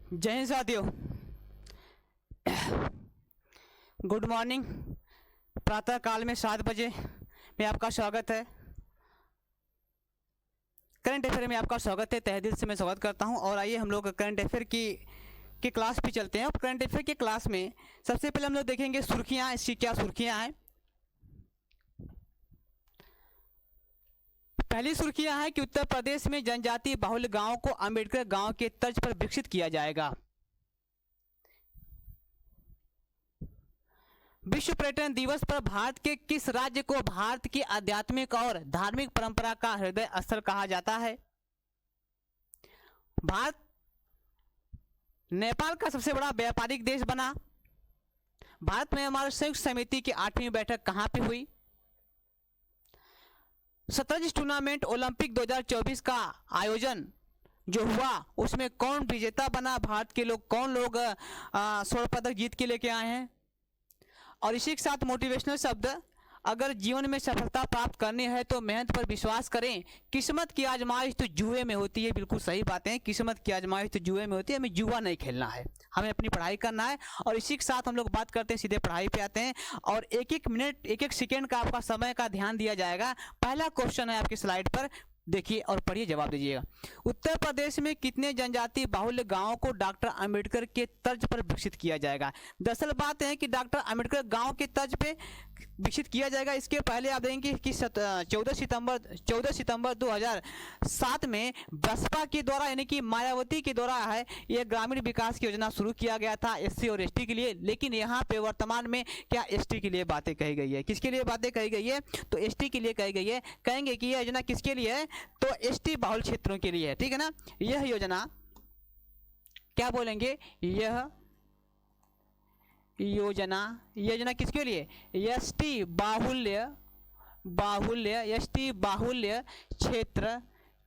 जय हिंद साथियों। Good morning. प्रातः काल में 7 बजे में आपका स्वागत है। करंट अफेयर में आपका स्वागत है। तहे दिल से मैं स्वागत करता हूं। और आइए हम लोग करंट अफेयर की क्लास पे चलते हैं। और करंट अफेयर की क्लास में सबसे पहले हम लोग देखेंगे सुर्खियां। इसकी क्या सुर्खियां हैं। पहली सुर्खियां है कि उत्तर प्रदेश में जनजातीय बाहुल्य गांव को अंबेडकर गांव के तर्ज पर विकसित किया जाएगा। विश्व पर्यटन दिवस पर भारत के किस राज्य को भारत की आध्यात्मिक और धार्मिक परंपरा का हृदय स्थल कहा जाता है। भारत नेपाल का सबसे बड़ा व्यापारिक देश बना। भारत में हमारे संयुक्त समिति की 8वीं बैठक कहां पे हुई। शतरंज टूर्नामेंट ओलंपिक 2024 का आयोजन जो हुआ उसमें कौन विजेता बना। भारत के लोग कौन लोग स्वर्ण पदक जीत के लेके आए हैं। और इसी के साथ मोटिवेशनल शब्द, अगर जीवन में सफलता प्राप्त करनी है तो मेहनत पर विश्वास करें। किस्मत की आजमाइश तो जुए में होती है। बिल्कुल सही बातें हैं। किस्मत की आजमाइश तो जुए में होती है। हमें जुआ नहीं खेलना है, हमें अपनी पढ़ाई करना है। और इसी के साथ हम लोग बात करते हैं, सीधे पढ़ाई पे आते हैं। और एक एक मिनट एक एक सेकेंड का आपका समय का ध्यान दिया जाएगा। पहला क्वेश्चन है आपकी स्लाइड पर, देखिए और पढ़िए, जवाब दीजिएगा। उत्तर प्रदेश में कितने जनजातीय बाहुल्य गांवों को डॉक्टर अंबेडकर के तर्ज पर विकसित किया जाएगा। दरअसल बात है कि डॉक्टर अंबेडकर गांव के तर्ज पे विकसित किया जाएगा। इसके पहले आप देखेंगे कि 14 सितंबर 2007 में बसपा के द्वारा यानी कि मायावती के द्वारा है यह ग्रामीण विकास की योजना शुरू किया गया था एससी और एसटी के लिए। लेकिन यहाँ पे वर्तमान में क्या एसटी के लिए बातें कही गई है। किसके लिए बातें कही गई है तो एसटी के लिए कही गई है। कहेंगे कि यह योजना किसके लिए है तो एसटी बाहुल क्षेत्रों के लिए है। ठीक है ना। यह योजना क्या बोलेंगे, यह योजना किसके लिए, एसटी बाहुल्य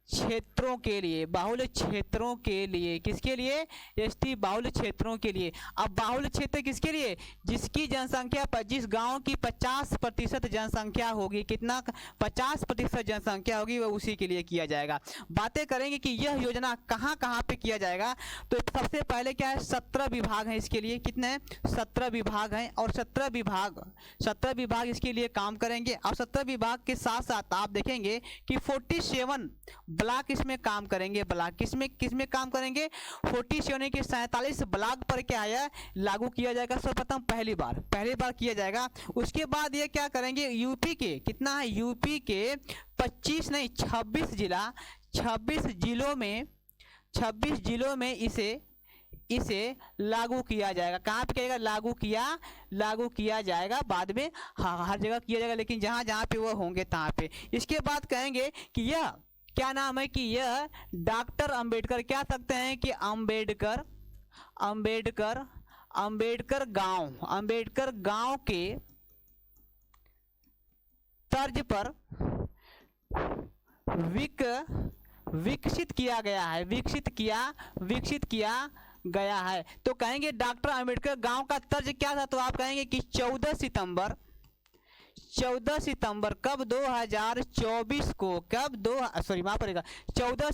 क्षेत्रों के लिए, बाहुल्य क्षेत्रों के लिए। किसके लिए, एसटी बाहुल्य क्षेत्रों के लिए। अब बाहुल्य क्षेत्र किसके लिए, जिसकी जनसंख्या पर जिस गांव की 50% जनसंख्या होगी, कितना 50% जनसंख्या होगी, वह उसी के लिए किया जाएगा। बातें करेंगे कि यह योजना कहां कहां पे किया जाएगा। तो सबसे पहले क्या है, 17 विभाग हैं इसके लिए। कितने हैं, 17 विभाग हैं। और 17 विभाग इसके लिए काम करेंगे। और 17 विभाग के साथ साथ आप देखेंगे कि 47 ब्लॉक इसमें काम करेंगे। ब्लॉक किसमें काम करेंगे, 47 के 47 ब्लॉक पर क्या है, लागू किया जाएगा। सर्वप्रथम पहली बार किया जाएगा। उसके बाद ये क्या करेंगे, यूपी के कितना है, यूपी के 26 नहीं 26 जिलों में इसे लागू किया जाएगा। कहाँ पे कहेगा, लागू किया जाएगा। बाद में हर जगह किया जाएगा, लेकिन जहाँ पे वो होंगे तहाँ पे। इसके बाद कहेंगे कि यह क्या नाम है, कि यह डॉक्टर अंबेडकर, क्या सकते हैं कि अंबेडकर गांव के तर्ज पर विकसित किया गया है। तो कहेंगे डॉक्टर अंबेडकर गांव का तर्ज क्या था, तो आप कहेंगे कि 14 सितंबर कब 2024 को, माफ करेगा, 14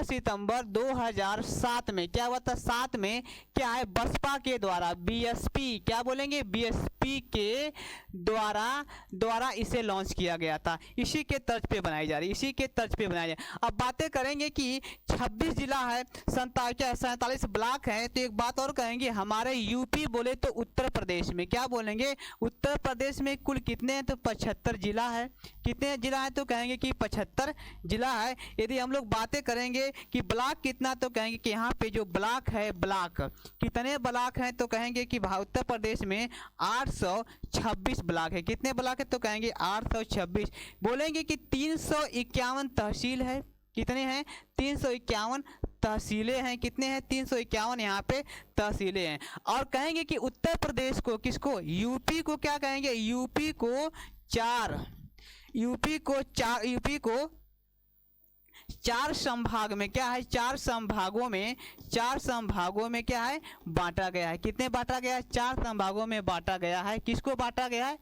सितंबर 2007 में क्या हुआ था, 7 में क्या है, बसपा के द्वारा, बीएसपी क्या बोलेंगे, बीएसपी के द्वारा इसे लॉन्च किया गया था। इसी के तर्ज पे बनाई जा रही अब बातें करेंगे कि 26 जिला है, 47 ब्लॉक है। तो एक बात और कहेंगे, हमारे यूपी बोले तो उत्तर प्रदेश में क्या बोलेंगे, उत्तर प्रदेश में कुल कितने हैं तो 75 जिला है। कितने जिला है तो कहेंगे कि 75 जिला है। यदि हम लोग बातें करेंगे कि ब्लॉक कितना, तो कहेंगे कि यहाँ पे जो ब्लॉक है, ब्लॉक कितने ब्लॉक हैं तो कहेंगे कि उत्तर प्रदेश में 826 ब्लॉक है। कितने ब्लॉक है तो कहेंगे 826। बोलेंगे कि 351 तहसील है। कितने हैं, 351 तहसीलें हैं। कितने हैं, 351 यहाँ पे तहसीलें हैं। और कहेंगे कि उत्तर प्रदेश को, किसको, यूपी को क्या कहेंगे, यूपी को 4 संभाग में क्या है, 4 संभागों में क्या है, बांटा गया है। कितने बांटा गया है, 4 संभागों में बांटा गया है। किसको बांटा गया है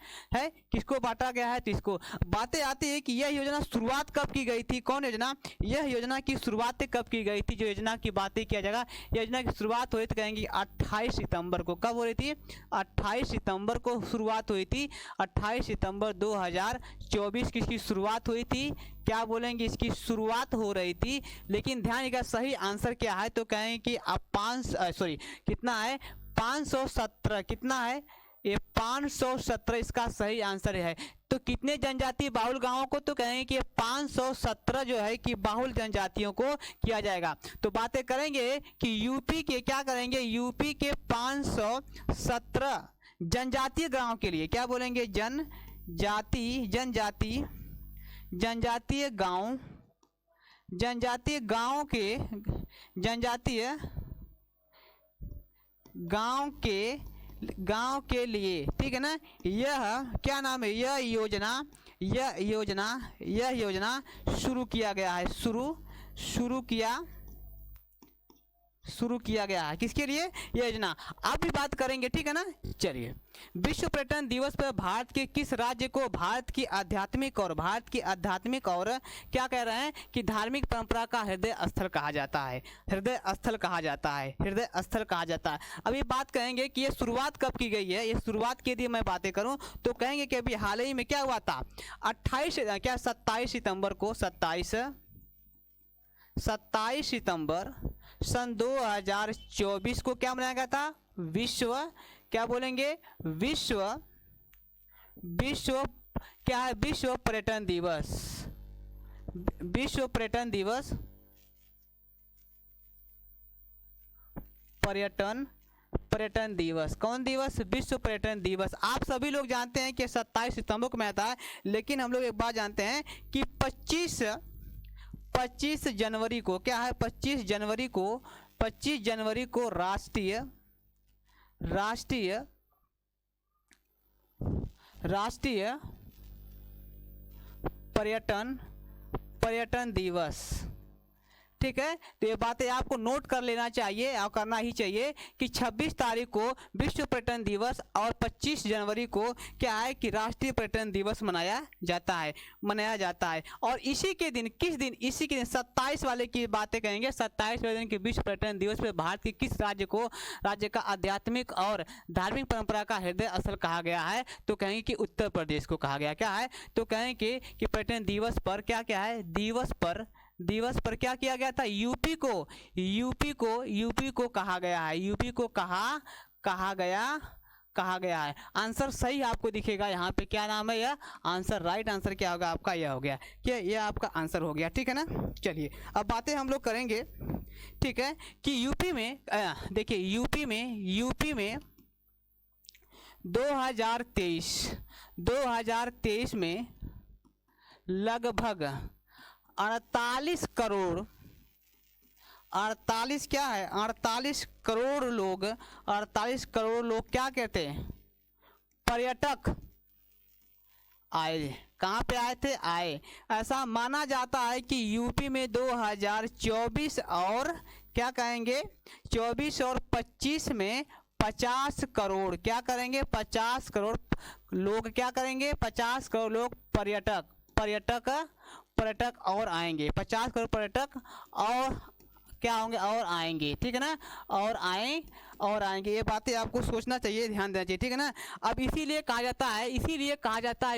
किसको बांटा गया है, तो इसको। बातें आती है कि यह योजना शुरुआत कब की गई थी, कौन योजना, यह योजना की शुरुआत कब की गई थी। जो योजना की बातें किया जाएगा, योजना की शुरुआत हुई तो कहेंगे 28 सितंबर को। कब हो रही थी, 28 सितंबर को शुरुआत हुई थी। 28 सितंबर 2024 की इसकी शुरुआत हुई थी। क्या बोलेंगे, इसकी शुरुआत हो रही थी। लेकिन ध्यान रखिएगा सही आंसर क्या है, तो कहेंगे कि आप कितना है, 517। कितना है ये, 517 इसका सही आंसर है। तो कितने जनजातीय बाहुल गांवों को, तो कहेंगे कि 517 जो है कि बाहुल जनजातियों को किया जाएगा। तो बातें करेंगे कि यूपी के, क्या करेंगे, यूपी के 517 जनजातीय गांव के लिए क्या बोलेंगे, जनजातीय गांव के लिए, ठीक है ना। यह क्या नाम है, यह योजना शुरू किया गया है। शुरू किया गया है किसके लिए, यह योजना। अब भी बात करेंगे, ठीक है ना। चलिए, विश्व पर्यटन दिवस पर भारत के किस राज्य को भारत की आध्यात्मिक और क्या कह रहे हैं कि धार्मिक परंपरा का हृदय स्थल कहा जाता है। हृदय स्थल कहा जाता है। अभी बात करेंगे कि ये शुरुआत कब की गई है। ये शुरुआत की यदि मैं बातें करूं तो कहेंगे कि अभी हाल ही में क्या हुआ था, 27 सितंबर को, 27 सितंबर सन 2024 को क्या मनाया गया था, विश्व, क्या बोलेंगे, विश्व क्या है, विश्व पर्यटन दिवस। कौन दिवस, विश्व पर्यटन दिवस। आप सभी लोग जानते हैं कि 27 सितंबर को मनाया था, लेकिन हम लोग एक बात जानते हैं कि 25 जनवरी को क्या है, 25 जनवरी को राष्ट्रीय पर्यटन दिवस, ठीक है। तो ये बातें आपको नोट कर लेना चाहिए और करना ही चाहिए कि 26 तारीख को विश्व पर्यटन दिवस और 25 जनवरी को क्या है कि राष्ट्रीय पर्यटन दिवस मनाया जाता है। और इसी के दिन, किस दिन, इसी के दिन 27 वाले की बातें कहेंगे। 27 वाले दिन के विश्व पर्यटन दिवस पे भारत के किस राज्य का आध्यात्मिक और धार्मिक परंपरा का हृदय स्थल कहा गया है, तो कहेंगे कि उत्तर प्रदेश को कहा गया। क्या है, तो कहेंगे कि पर्यटन दिवस पर क्या है, दिवस पर क्या किया गया था, यूपी को कहा गया है। यूपी को कहा गया है। आंसर सही आपको दिखेगा यहाँ पे, क्या नाम है यह आंसर, राइट आंसर क्या होगा आपका, यह हो गया, क्या यह आपका आंसर हो गया, ठीक है ना। चलिए अब बातें हम लोग करेंगे, ठीक है, कि यूपी में देखिए, यूपी में 2023 में लगभग 48 करोड़ लोग क्या कहते हैं, पर्यटक आए। कहाँ पे आए थे, आए। ऐसा माना जाता है कि यूपी में 2024 और क्या कहेंगे, 24 और 25 में 50 करोड़ क्या करेंगे, 50 करोड़ लोग क्या करेंगे, 50 करोड़ लोग पर्यटक और आएंगे। 50 करोड़ पर्यटक और क्या होंगे, और आएंगे, ठीक है ना, और आएंगे। ये बातें आपको सोचना चाहिए, ध्यान देना चाहिए, ठीक है ना। अब इसीलिए कहा जाता है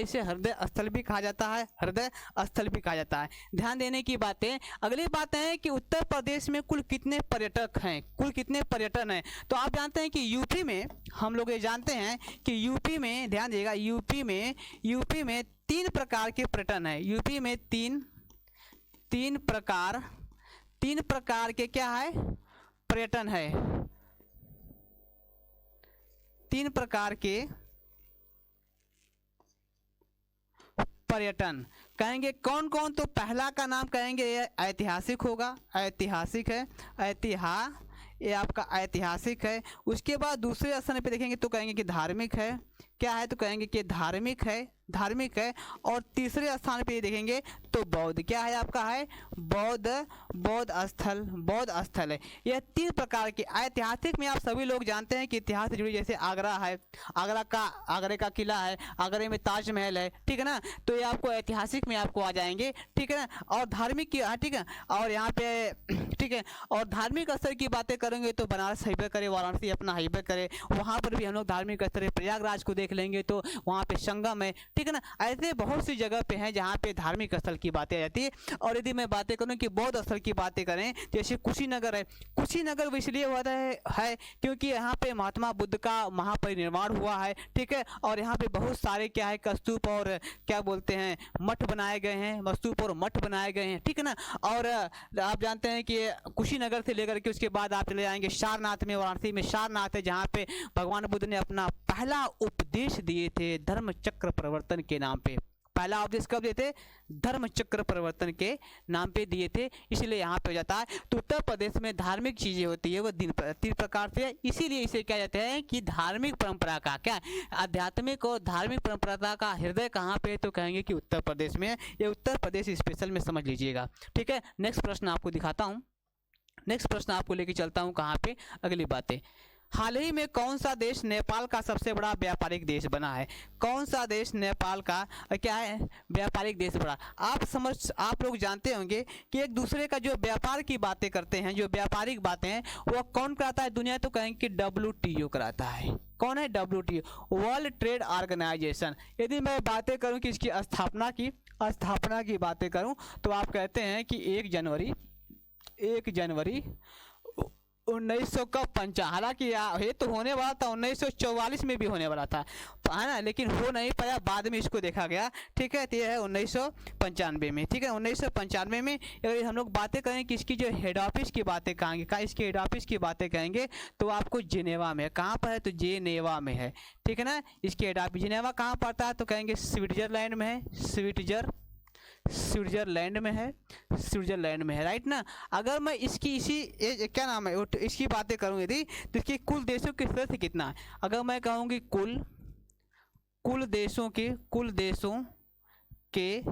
इसे हृदय स्थल भी कहा जाता है। ध्यान देने की बातें। अगली बात है कि उत्तर प्रदेश में कुल कितने पर्यटन हैं। तो आप जानते हैं कि यूपी में, हम लोग ये जानते हैं कि यूपी में, ध्यान दिएगा, यूपी में 3 प्रकार के पर्यटन है। यूपी में तीन प्रकार के क्या है, पर्यटन है। 3 प्रकार के पर्यटन कहेंगे, कौन कौन, तो पहला का नाम कहेंगे ये ऐतिहासिक होगा, ऐतिहासिक है, ये आपका ऐतिहासिक है। उसके बाद दूसरे स्थान पे देखेंगे तो कहेंगे कि धार्मिक है। क्या है तो कहेंगे कि धार्मिक है, धार्मिक है। और तीसरे स्थान पे देखेंगे तो बौद्ध, क्या है आपका है बौद्ध, बौद्ध स्थल, बौद्ध स्थल है। यह 3 प्रकार के ऐतिहासिक में आप सभी लोग जानते हैं कि इतिहास से जुड़ी, जैसे आगरा है, आगरे का किला है, आगरे में ताजमहल है, ठीक है ना, तो ये आपको ऐतिहासिक में आपको आ जाएंगे, ठीक है ना। और धार्मिक की, ठीक है, और यहाँ पे ठीक है, और धार्मिक स्थल की बातें करेंगे तो बनारस हाईवे करे, वाराणसी अपना हाईवे करे, वहाँ पर भी हम लोग धार्मिक स्थल, प्रयागराज को देख लेंगे तो वहाँ पे संगम है, ठीक है ना। ऐसे बहुत सी जगह पे हैं जहाँ पे धार्मिक स्थल की बातें आ जाती है। और यदि मैं बातें करूँ कि बौद्ध स्थल की बातें करें, जैसे कुशीनगर है, कुशीनगर इसलिए हुआ है क्योंकि यहाँ पे महात्मा बुद्ध का महापरिनिर्वाण हुआ है, ठीक है। और यहाँ पे बहुत सारे क्या है स्तूप और क्या बोलते हैं मठ बनाए गए हैं, स्तूप और मठ बनाए गए हैं, ठीक है ना। और आप जानते हैं कि कुशीनगर से लेकर के उसके बाद आप चले जाएंगे सारनाथ में, वाराणसी में सारनाथ है, जहाँ पे भगवान बुद्ध ने अपना पहला उपदेश दिए थे धर्म चक्र परिवर्तन के नाम पे। पहला उपदेश कब दिए थे? धर्म चक्र परिवर्तन के नाम पे दिए थे, इसलिए यहाँ पे हो जाता है। तो उत्तर प्रदेश में धार्मिक चीजें होती है वो 3 प्रकार से, इसीलिए इसे क्या कहते हैं कि धार्मिक परंपरा का क्या, आध्यात्मिक और धार्मिक परंपरा का हृदय कहाँ पे, तो कहेंगे कि उत्तर प्रदेश में। ये उत्तर प्रदेश स्पेशल में समझ लीजिएगा, ठीक है। नेक्स्ट प्रश्न आपको दिखाता हूँ, नेक्स्ट प्रश्न आपको लेके चलता हूँ कहाँ पे, अगली बातें। हाल ही में कौन सा देश नेपाल का सबसे बड़ा व्यापारिक देश बना है? कौन सा देश नेपाल का क्या है व्यापारिक देश बड़ा? आप लोग जानते होंगे कि एक दूसरे का जो व्यापार की बातें करते हैं, जो व्यापारिक बातें हैं, वो कौन कराता है दुनिया, तो कहेंगे कि WTO कराता है। कौन है? WTO, world trade organisation. यदि मैं बातें करूं कि इसकी स्थापना की बातें करूं तो आप कहते हैं कि 1 जनवरी 1955, हालांकि ये तो होने वाला था 1944 में भी होने वाला था, है ना, लेकिन हो नहीं पाया, बाद में इसको देखा गया, ठीक है। तो ये है 1995 में, ठीक है। 1995 में अगर हम लोग बातें करें कि इसकी जो हेड ऑफिस की बातें कहेंगे, इसके हेड ऑफिस की बातें कहेंगे तो आपको जिनेवा में, कहाँ पर है तो जेनेवा में है, ठीक है ना। इसके हेड ऑफिस जिनेवा कहाँ पड़ता है तो कहेंगे स्विट्जरलैंड में है, स्विट्जरलैंड में है, राइट ना। अगर मैं इसकी क्या नाम है इसकी बातें करूँ यदि, तो इसकी कुल देशों की सदस्य कितना है? अगर मैं कहूँगी कुल देशों के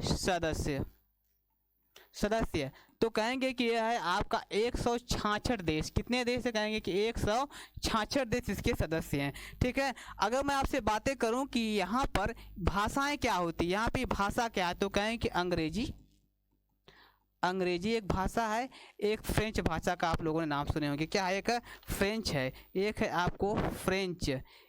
सदस्य तो कहेंगे कि यह है आपका 166 देश। कितने देश है? कहेंगे कि 166 देश इसके सदस्य हैं, ठीक है। अगर मैं आपसे बातें करूं कि यहाँ पर भाषाएं क्या होती है, यहाँ पे भाषा क्या है, तो कहेंगे कि अंग्रेजी एक भाषा है, एक फ्रेंच भाषा का आप लोगों ने नाम सुने होंगे। क्या है? एक फ्रेंच है, एक है आपको फ्रेंच,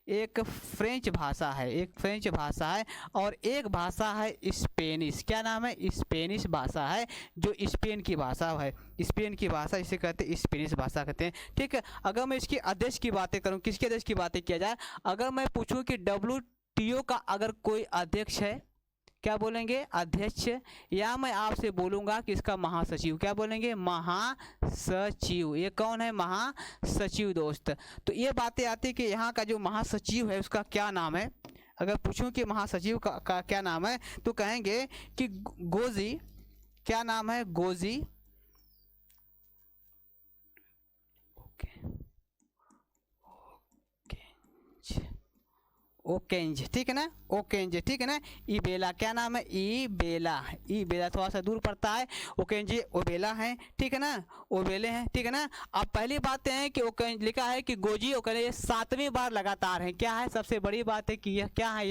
एक फ्रेंच भाषा है, और एक भाषा है स्पेनिश। क्या नाम है? स्पेनिश भाषा है, जो स्पेन की भाषा है, स्पेन की भाषा इसे कहते हैं, स्पेनिश भाषा कहते हैं, ठीक है। अगर मैं इसके अध्यक्ष की बातें करूं, किसके अध्यक्ष की बातें किया जाए, अगर मैं पूछूं कि WTO का अगर कोई अध्यक्ष है, क्या बोलेंगे? अध्यक्ष। या मैं आपसे बोलूंगा कि इसका महासचिव, क्या बोलेंगे? महासचिव। ये कौन है? महासचिव दोस्त। तो ये बातें आती है कि यहाँ का जो महासचिव है उसका क्या नाम है। अगर पूछूं कि महासचिव का क्या नाम है तो कहेंगे कि गोजी। क्या नाम है? गोजी ओकेंज, ठीक है ना, ओकेंज, ठीक है ना। इबेला, क्या नाम है? इबेला थोड़ा सा दूर पड़ता है, ओकेंज ओबेला है, ठीक है ना, ओबेले हैं, ठीक है ना। अब पहली बात है कि ओकेंज लिखा है कि गोजी ओकेले 7वीं बार लगातार है। क्या है? सबसे बड़ी बात है कि यह क्या है,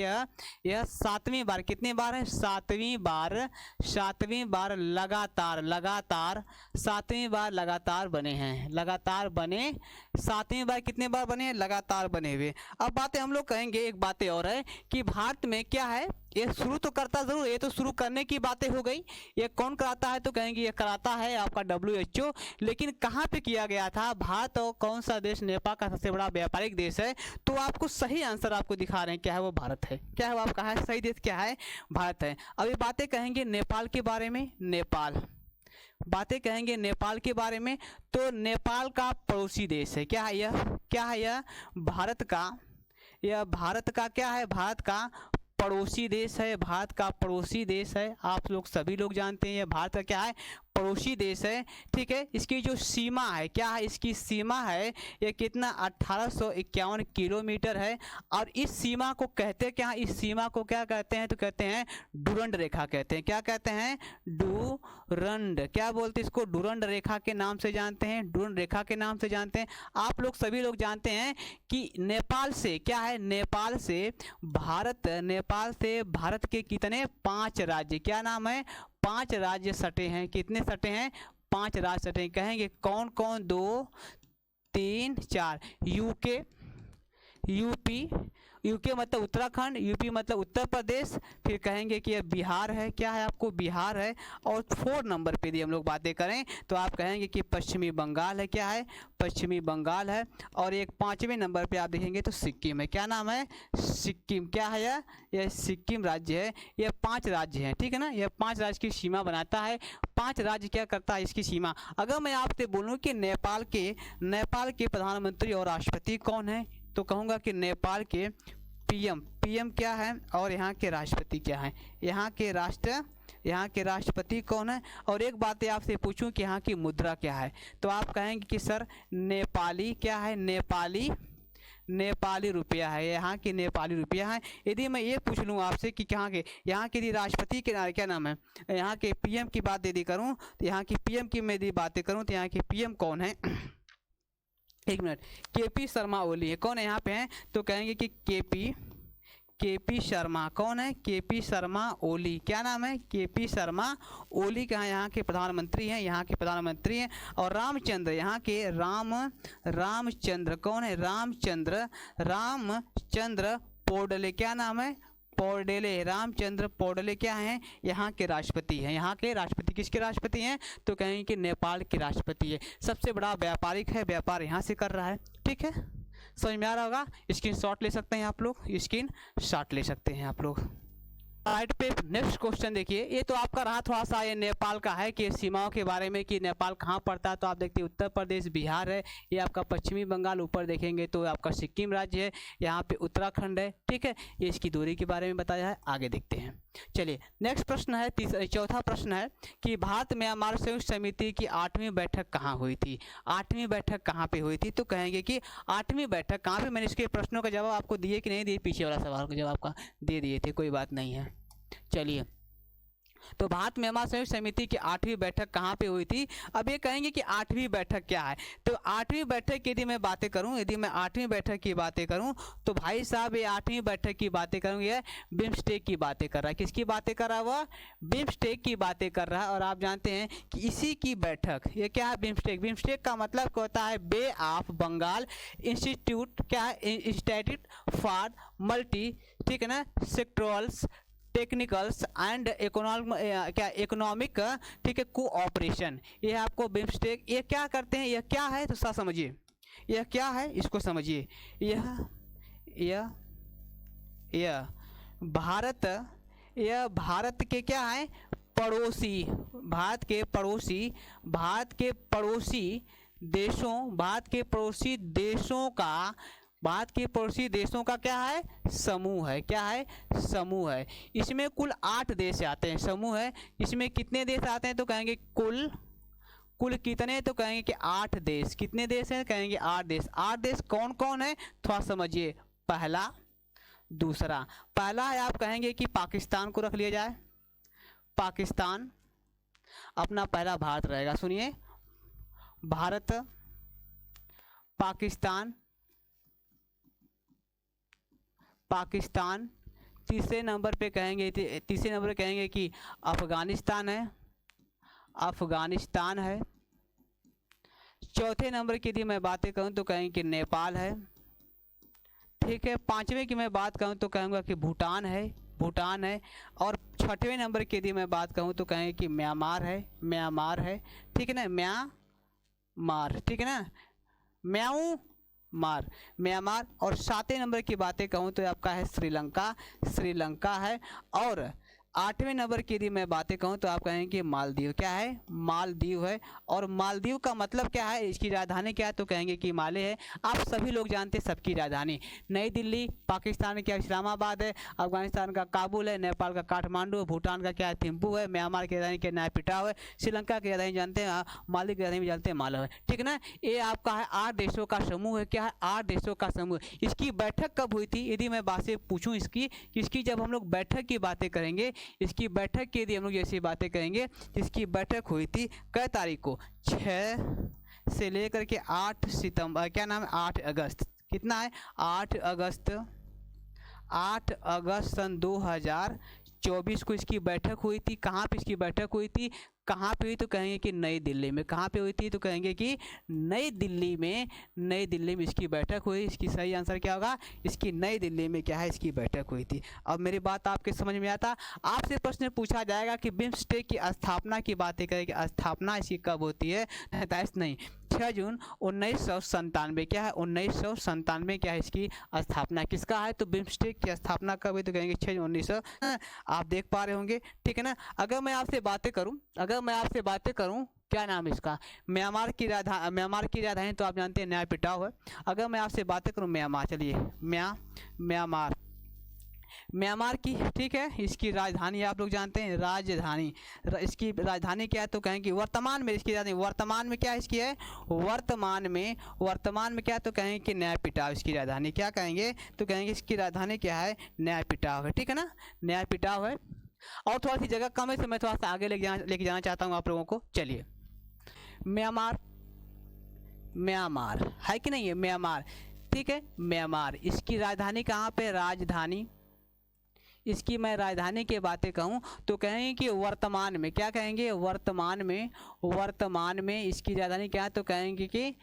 यह 7वीं बार, कितनी बार है? 7वीं बार लगातार 7वीं बार लगातार बने हैं, लगातार बने 7वीं बार, कितने बार बने? लगातार बने हुए। अब बातें हम लोग कहेंगे, एक बातें और है कि भारत में क्या है, ये शुरू तो करता जरूर, ये तो शुरू करने की बातें हो गई, ये कौन कराता है तो कहेंगे ये कराता है आपका WHO। लेकिन कहाँ पे किया गया था? भारत और कौन सा देश नेपाल का सबसे बड़ा व्यापारिक देश है, तो आपको सही आंसर आपको दिखा रहे हैं, क्या है वो? भारत है। क्या है वो आपका है सही देश? क्या है? भारत है। अब ये बातें कहेंगे नेपाल के बारे में, बातें कहेंगे नेपाल के बारे में, तो नेपाल का पड़ोसी देश है। क्या है यह? क्या है यह? भारत का, यह भारत का क्या है? भारत का पड़ोसी देश है, भारत का पड़ोसी देश है। आप लोग सभी लोग जानते हैं ये भारत का क्या है? पड़ोसी देश है, ठीक है। इसकी जो सीमा है, क्या है इसकी सीमा है, ये कितना 1851 किलोमीटर है। और इस सीमा को कहते क्या, इस सीमा को क्या कहते हैं, तो कहते हैं डुरंड रेखा कहते हैं। क्या कहते हैं, डुरंड, क्या बोलते हैं इसको, डुरंड रेखा के नाम से जानते हैं, डुरंड रेखा के नाम से जानते हैं। आप लोग सभी लोग जानते हैं कि नेपाल से क्या है, नेपाल से भारत के कितने 5 राज्य, क्या नाम है, 5 राज्य सटे हैं। कितने सटे हैं, 5 राज्य सटे हैं। कहेंगे कौन कौन, 2 3 4, यूपी मतलब उत्तराखंड, यूपी मतलब उत्तर प्रदेश, फिर कहेंगे कि ये बिहार है, क्या है आपको, बिहार है। और 4 नंबर पे यदि हम लोग बातें करें तो आप कहेंगे कि पश्चिमी बंगाल है, क्या है, पश्चिमी बंगाल है। और एक 5वें नंबर पे आप देखेंगे तो सिक्किम है। क्या नाम है, सिक्किम, क्या है यह सिक्किम राज्य है। ये 5 राज्य हैं, ठीक है ना, यह 5 राज्य की सीमा बनाता है। 5 राज्य क्या करता है इसकी सीमा। अगर मैं आपसे बोलूँ कि नेपाल के प्रधानमंत्री और राष्ट्रपति कौन है, तो कहूँगा कि नेपाल के पीएम क्या है, और यहाँ के राष्ट्रपति क्या है, यहाँ के राष्ट्रपति कौन है। और एक बात आपसे पूछूं कि यहाँ की मुद्रा क्या है, तो आप कहेंगे कि सर नेपाली, क्या है, नेपाली रुपया है, यहाँ की नेपाली रुपया है। यदि मैं ये पूछ लूँ आपसे कि यहाँ के यदि राष्ट्रपति के क्या नाम है, यहाँ के पीएम की बात यदि करूँ, तो यहाँ की पीएम की मैं यदि बातें करूँ तो यहाँ के पीएम कौन है, एक मिनट, केपी शर्मा ओली है। कौन है यहाँ पे है, तो कहेंगे कि केपी शर्मा, कौन है, केपी शर्मा ओली, क्या नाम है, केपी शर्मा ओली का यहाँ के प्रधानमंत्री हैं, यहाँ के प्रधानमंत्री हैं। और रामचंद्र, यहाँ के रामचंद्र कौन है, रामचंद्र पौडले, क्या नाम है, पौडेले, रामचंद्र पौडेले क्या हैं, यहाँ के राष्ट्रपति हैं। यहाँ के राष्ट्रपति किसके राष्ट्रपति हैं, तो कहेंगे कि नेपाल के राष्ट्रपति है। सबसे बड़ा व्यापारिक है, व्यापार यहाँ से कर रहा है, ठीक है। समझ में आ रहा होगा, स्क्रीन शॉट ले सकते हैं आप लोग, स्क्रीन शॉट ले सकते हैं आप लोग। राइट पे नेक्स्ट क्वेश्चन देखिए, ये तो आपका रहा थोड़ा सा ये नेपाल का है कि सीमाओं के बारे में कि नेपाल कहाँ पड़ता है। तो आप देखते हैं उत्तर प्रदेश, बिहार है, ये आपका पश्चिमी बंगाल, ऊपर देखेंगे तो आपका सिक्किम राज्य है, यहाँ पे उत्तराखंड है, ठीक है। ये इसकी दूरी के बारे में बताया है, आगे देखते हैं। चलिए नेक्स्ट प्रश्न है, चौथा प्रश्न है कि भारत म्यांमार संयुक्त समिति की 8वीं बैठक कहाँ हुई थी। 8वीं बैठक कहाँ पे हुई थी, तो कहेंगे कि 8वीं बैठक कहाँ पे। मैंने इसके प्रश्नों का जवाब आपको दिए कि नहीं दिए, पीछे वाला सवाल का जवाब आपका दे दिए थे, कोई बात नहीं है। चलिए, तो भारत म्यांमार संयुक्त समिति की 8वीं बैठक कहाँ पे हुई थी। अब ये कहेंगे कि 8वीं बैठक क्या है, तो 8वीं बैठक यदि मैं बातें करूँ, यदि मैं 8वीं बैठक की बातें करूँ, तो भाई साहब ये 8वीं बैठक की बातें करूँ, ये बिम्स्टेक की बातें कर रहा है। किसकी बातें कर रहा है, वह बिम्स्टेक की बातें कर रहा है। और आप जानते हैं कि इसी की बैठक, ये क्या है, बिम्स्टेक का मतलब होता है बे ऑफ बंगाल इंस्टीट्यूट, क्या है, इंस्टीट्यूट फॉर मल्टी, ठीक है ना, सेक्टोरल्स टेक्निकल्स एंड इकोनॉमिक, ठीक है, कोऑपरेशन। ये आपको बिम्स्टेक, ये क्या करते हैं, यह क्या है, तो सा समझिए, यह क्या है, इसको समझिए। यह भारत के क्या है, पड़ोसी, भारत के पड़ोसी देशों का क्या है, समूह है, क्या है, समूह है। इसमें कुल 8 देश आते हैं, समूह है। इसमें कितने देश आते हैं, तो कहेंगे कुल कितने, तो कहेंगे कि 8 देश। कितने देश हैं, कहेंगे 8 देश। 8 देश कौन कौन है, थोड़ा समझिए। पहला, दूसरा, पहला है आप कहेंगे कि पाकिस्तान को रख लिया जाए, पाकिस्तान अपना पहला भारत रहेगा। सुनिए, भारत, पाकिस्तान। तीसरे नंबर पे कहेंगे कि अफगानिस्तान है, चौथे नंबर की यदि मैं बातें कहूँ तो कहेंगे कि नेपाल है, ठीक है। 5वें की मैं बात कहूँ तो कहूँगा कि भूटान है। और 6वें नंबर की यदि मैं बात कहूँ तो कहेंगे कि म्यांमार है, ठीक है ना, म्यांमार, ठीक है ना, म्यांमार। और 7वें नंबर की बातें कहूँ तो आपका है श्रीलंका है। और 8वें नंबर की यदि मैं बातें कहूँ तो आप कहेंगे कि मालदीव। क्या है? मालदीव है। और मालदीव का मतलब क्या है? इसकी राजधानी क्या है? तो कहेंगे कि माले है। आप सभी लोग जानते हैं सबकी राजधानी नई दिल्ली, पाकिस्तान क्या इस्लामाबाद है, अफगानिस्तान का काबुल है, नेपाल का काठमांडू, भूटान का क्या है? थिम्पू है, म्यांमार की राजधानी क्या नयपिटाव है, श्रीलंका की राजधानी जानते हैं, माली की राजधानी जानते हैं मालव है। ठीक है ना? ये आपका है 8 देशों का समूह है। क्या है? 8 देशों का समूह। इसकी बैठक कब हुई थी? यदि मैं बात से पूछूं इसकी जब हम लोग बैठक की बातें करेंगे, इसकी बैठक की यदि हम लोग जैसी बातें करेंगे, इसकी बैठक हुई थी कै तारीख को? 6 से लेकर के 8 सितंबर, क्या नाम है? 8 अगस्त। कितना है? 8 अगस्त, 8 अगस्त सन 2024 को इसकी बैठक हुई थी। कहाँ पे इसकी बैठक हुई थी? कहाँ पे हुई? तो कहेंगे कि नई दिल्ली में। कहाँ पे हुई थी? तो कहेंगे कि नई दिल्ली में। नई दिल्ली में इसकी बैठक हुई। इसकी सही आंसर क्या होगा? इसकी नई दिल्ली में क्या है? इसकी बैठक हुई थी। अब मेरी बात आपके समझ में आता? आपसे प्रश्न पूछा जाएगा कि बिम्स्टेक की स्थापना की बातें करेंगे। स्थापना इसकी कब होती है? नहीं, 6 जून 1997। क्या है? 1997 क्या है इसकी स्थापना? किसका है? तो बिम्स्टेक की स्थापना कब हुई? तो कहेंगे 6 जून 1900। आप देख पा रहे होंगे। ठीक है ना? अगर मैं आपसे बातें करूं, क्या नाम है इसका? म्यांमार की राजधानी तो आप जानते हैं नयपिटाव है। अगर मैं आपसे बातें करूं म्यांमार, चलिए म्यांमार की, ठीक है, इसकी राजधानी आप लोग जानते हैं, इसकी राजधानी क्या है? तो कहेंगे वर्तमान में इसकी राजधानी, वर्तमान में क्या इसकी है? वर्तमान में क्या? तो कहेंगे कि नयपिटाव इसकी राजधानी। क्या कहेंगे? तो कहेंगे इसकी राजधानी क्या है? नयपिटाव है। ठीक है ना? नयपिटाव है। और थोड़ा सी जगह कम है तो मैं थोड़ा सा आगे लेके जाना चाहता हूँ आप लोगों को। चलिए, म्यांमार है कि नहीं है? म्यांमार, ठीक है, म्यांमार। इसकी राजधानी कहाँ पे? राजधानी, इसकी मैं राजधानी की बातें कहूँ तो कहेंगे कि वर्तमान में। क्या कहेंगे? वर्तमान में इसकी राजधानी क्या है? तो कहेंगे कि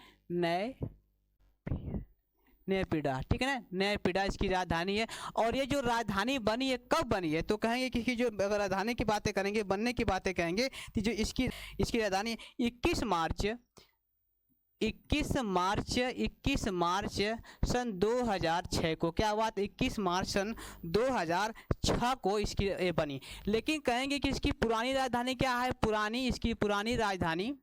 नयपिडा। ठीक है ना? नयपिडा इसकी राजधानी है। और ये जो राजधानी बनी है, कब बनी है? तो कहेंगे कि जो अगर राजधानी की बातें करेंगे, बनने की बातें कहेंगे, तो जो इसकी राजधानी 21 मार्च सन 2006 को। क्या हुआ? 21 मार्च सन 2006 को इसकी ये बनी। लेकिन कहेंगे कि इसकी पुरानी राजधानी क्या है? इसकी पुरानी राजधानी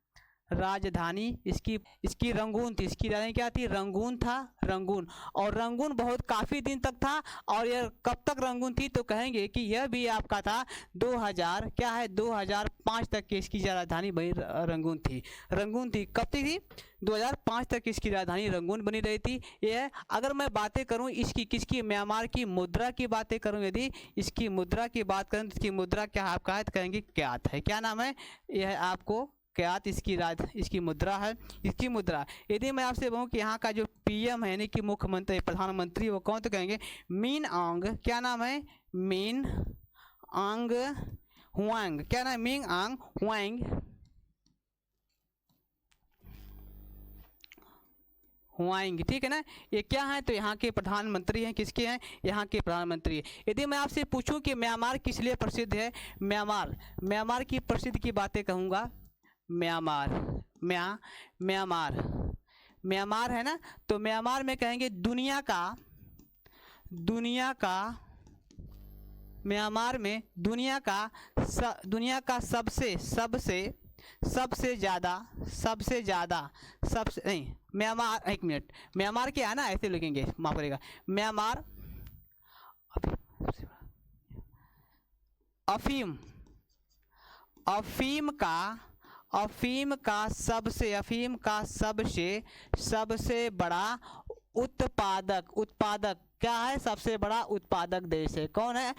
इसकी रंगून थी। इसकी राजधानी क्या थी? रंगून था, रंगून। और रंगून बहुत काफ़ी दिन तक था। और यह कब तक रंगून थी? तो कहेंगे कि यह भी आपका था 2005 तक की इसकी राजधानी बनी रंगून थी। कब तक थी? 2005 तक इसकी राजधानी रंगून बनी रही थी। यह अगर मैं बातें करूं इसकी किसकी? म्यांमार की मुद्रा की बातें करूं, यदि इसकी मुद्रा की बात करें तो इसकी मुद्रा क्या आपका है? तो कहेंगे क्यात है। क्या नाम है? यह आपको क्यात इसकी मुद्रा है। इसकी मुद्रा यदि मैं आपसे कहूँ कि यहाँ का जो पीएम है यानी कि मुख्यमंत्री, प्रधानमंत्री, वो कौन? तो कहेंगे मिन आंग। क्या नाम है? मिन आंग हुआंग। क्या नाम है? मिन आंग हुआंग। ठीक है ना? ये क्या है? तो यहाँ के प्रधानमंत्री हैं। किसके हैं? यहाँ के प्रधानमंत्री। यदि मैं आपसे पूछूं कि म्यांमार किस लिए प्रसिद्ध है? म्यांमार की प्रसिद्ध की बातें कहूँगा। म्यांमार है ना? तो म्यांमार में कहेंगे दुनिया का म्यांमार में दुनिया का सबसे ज़्यादा नहीं, म्यांमार, एक मिनट, म्यांमार क्या है ना, ऐसे लिखेंगे, माफ करेगा, म्यांमार अफीम का सबसे बड़ा उत्पादक क्या है? सबसे बड़ा उत्पादक देश है। कौन है?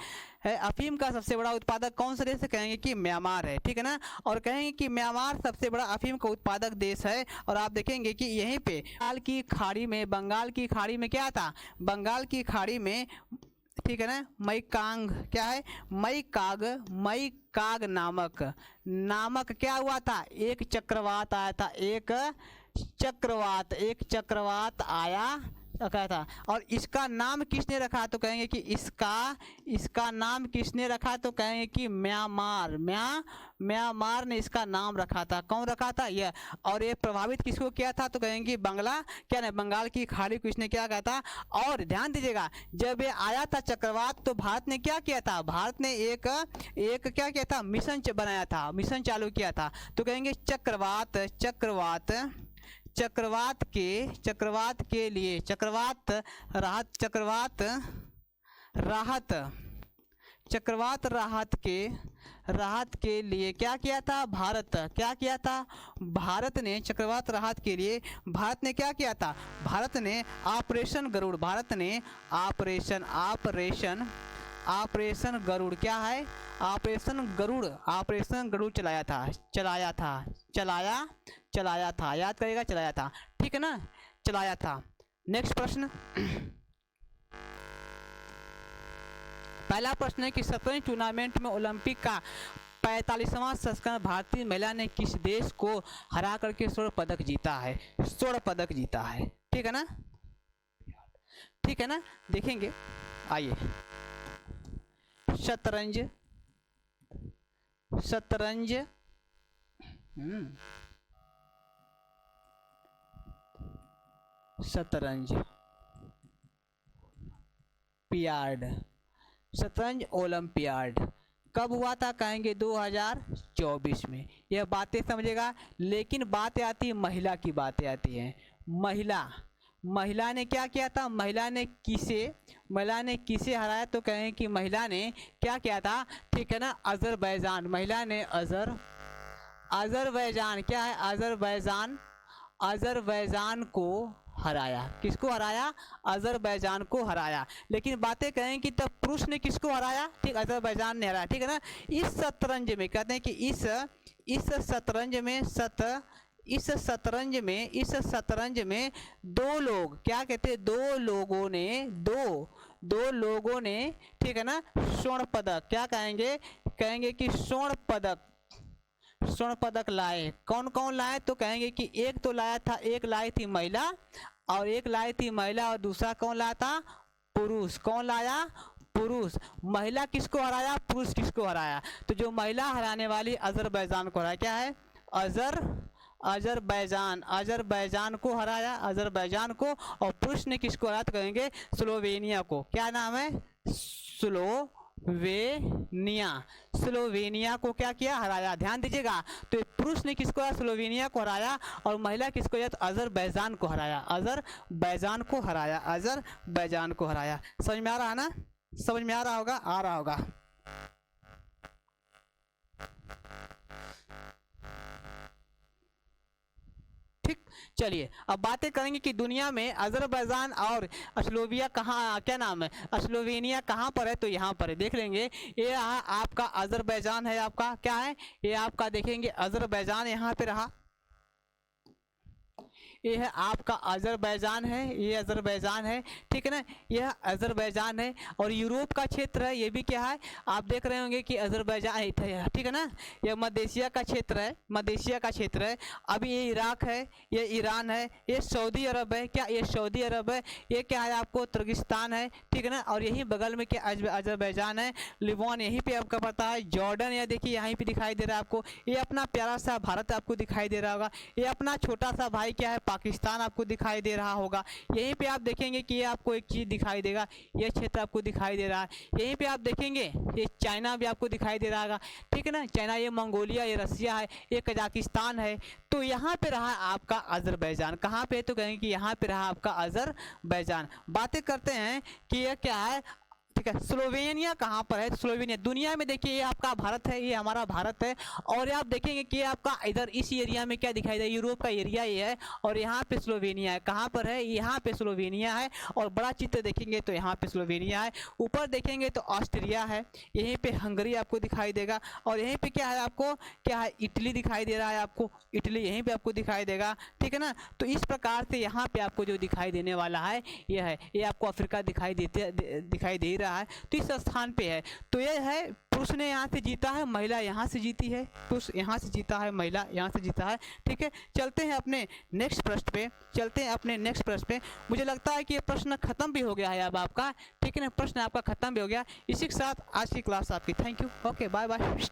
अफीम का सबसे बड़ा उत्पादक कौन सा देश है? कहेंगे कि म्यांमार है। ठीक है ना? और कहेंगे कि म्यांमार सबसे बड़ा अफीम का उत्पादक देश है। और आप देखेंगे कि यहीं पे बंगाल की खाड़ी में क्या था? बंगाल की खाड़ी में, ठीक है ना, मैकांग, क्या है? मैकाग नामक क्या हुआ था? एक चक्रवात आया था। एक चक्रवात आया रखा था। और इसका नाम किसने रखा, तो कहेंगे कि इसका नाम किसने रखा, तो कहेंगे कि म्यांमार ने इसका नाम रखा था। कौन रखा था, यह। और ये प्रभावित किसको किया था, तो कहेंगे बंगाल की खाड़ी को इसने क्या कहा था। और ध्यान दीजिएगा, जब ये आया था चक्रवात, तो भारत ने क्या किया था, भारत ने एक क्या किया था, मिशन बनाया था, मिशन चालू किया था। तो कहेंगे चक्रवात के लिए राहत के लिए क्या किया था, भारत ने चक्रवात राहत के लिए भारत ने क्या किया था, भारत ने ऑपरेशन गरुड़ क्या है, ऑपरेशन गरुड़ चलाया था, याद करेगा, चलाया था, ठीक है ना, चलाया था। नेक्स्ट प्रश्न, पहला प्रश्न है कि शतरंज टूर्नामेंट में ओलंपिक का 45वां संस्करण भारतीय महिला ने किस देश को हरा करके स्वर्ण पदक जीता है, ठीक है ना, देखेंगे। आइए, शतरंज शतरंज ओलंपियाड कब हुआ था, कहेंगे 2024 में। यह बातें समझेगा, लेकिन बातें आती है महिला की, बातें आती हैं महिला ने क्या किया था, महिला ने किसे हराया, तो कहें कि महिला ने क्या किया था, ठीक है ना, अजरबैजान, महिला ने अजरबैजान क्या है, अजरबैजान को हराया। किसको हराया, अजरबैजान को हराया। लेकिन बातें कहें कि तब पुरुष ने किसको हराया, ठीक, अजरबैजान ने हराया, ठीक है ना। इस शतरंज में कहते हैं कि इस शतरंज में दो लोग क्या कहते हैं, दो लोगों ने ठीक है ना, स्वर्ण पदक, क्या कहेंगे कि स्वर्ण पदक लाए। कौन कौन लाए, तो कहेंगे कि एक लाई थी महिला, और दूसरा कौन लाया था, पुरुष। कौन लाया, पुरुष। महिला किसको हराया, पुरुष किसको हराया, तो जो महिला हराने वाली अजरबैजान को हराया, क्या है, अजरबैजान को हराया, अजरबैजान को। और पुरुष ने किसको हराया, तो कहेंगे स्लोवेनिया को। क्या नाम है, स्लोवेनिया को क्या किया, हराया। ध्यान दीजिएगा, तो पुरुष ने किसको हराया, स्लोवेनिया को हराया, और महिला किसको हराया, तो अजरबैजान को हराया, अजरबैजान को हराया। समझ में आ रहा है ना, समझ में आ रहा होगा। ठीक, चलिए अब बातें करेंगे कि दुनिया में अजरबैजान और स्लोवेनिया कहाँ पर है, तो यहाँ पर है, देख लेंगे। ये आपका अजरबैजान है, आपका क्या है, ये आपका देखेंगे अजरबैजान यहाँ पे रहा, ये है आपका अजरबैजान है, ये अजरबैजान है, ठीक है ना, यह अजरबैजान है। और यूरोप का क्षेत्र है, ये भी क्या है, आप देख रहे होंगे कि अजरबैजान है, ठीक है ना। यह मध्य एशिया का क्षेत्र है, अभी ये इराक है, ये ईरान है, ये सऊदी अरब है, क्या ये सऊदी अरब है, ये क्या है आपको तुर्किस्तान है, ठीक है ना। और यहीं बगल में क्या अजरबैजान है, लिबनान यहीं पे आपका पता है, जॉर्डन यह देखिए यहीं पे दिखाई दे रहा है आपको, ये अपना प्यारा सा भारत आपको दिखाई दे रहा होगा, ये अपना छोटा सा भाई क्या है, पाकिस्तान आपको दिखाई दे रहा होगा। यहीं पे आप देखेंगे कि ये आपको एक चीज़ दिखाई देगा, ये क्षेत्र आपको दिखाई दे रहा है। यहीं पे आप देखेंगे ये चाइना भी आपको दिखाई दे रहा होगा, ठीक है ना, चाइना, ये मंगोलिया, ये रसिया है, ये कजाकिस्तान है। तो यहाँ पे रहा आपका अजरबैजान, कहाँ पे, तो कहेंगे कि यहाँ पे रहा आपका अजरबैजान। बातें करते हैं कि यह क्या है, ठीक है। स्लोवेनिया कहाँ पर है, स्लोवेनिया दुनिया में देखिए, ये आपका भारत है, ये हमारा भारत है। और आप देखेंगे कि आपका इधर इस एरिया में क्या दिखाई दे, यूरोप का एरिया ये है, और यहाँ पे स्लोवेनिया है। कहाँ पर है, यहाँ पे स्लोवेनिया है। और बड़ा चित्र देखेंगे तो यहाँ पे स्लोवेनिया है। ऊपर देखेंगे तो ऑस्ट्रिया है, यहीं पे हंगरी आपको दिखाई देगा। और यहीं पे क्या है, आपको क्या है, इटली दिखाई दे रहा है, आपको इटली यहीं पे आपको दिखाई देगा, ठीक है ना। तो इस प्रकार से यहाँ पे आपको जो दिखाई देने वाला है ये है, ये आपको अफ्रीका दिखाई दे रहा है, तो इस स्थान पे है। तो ये है पुरुष ने यहाँ से जीता है, महिला यहाँ से जीती है, पुरुष यहाँ से जीता है, महिला यहाँ से जीता है। ठीक है, चलते हैं अपने नेक्स्ट प्रश्न पे। मुझे लगता है कि ये प्रश्न खत्म भी हो गया है अब आपका। ठीक है ना, प्रश्न आपका खत्म भी हो गया। इसी के साथ आज की क्लास आपकी। Thank you. Okay, bye bye.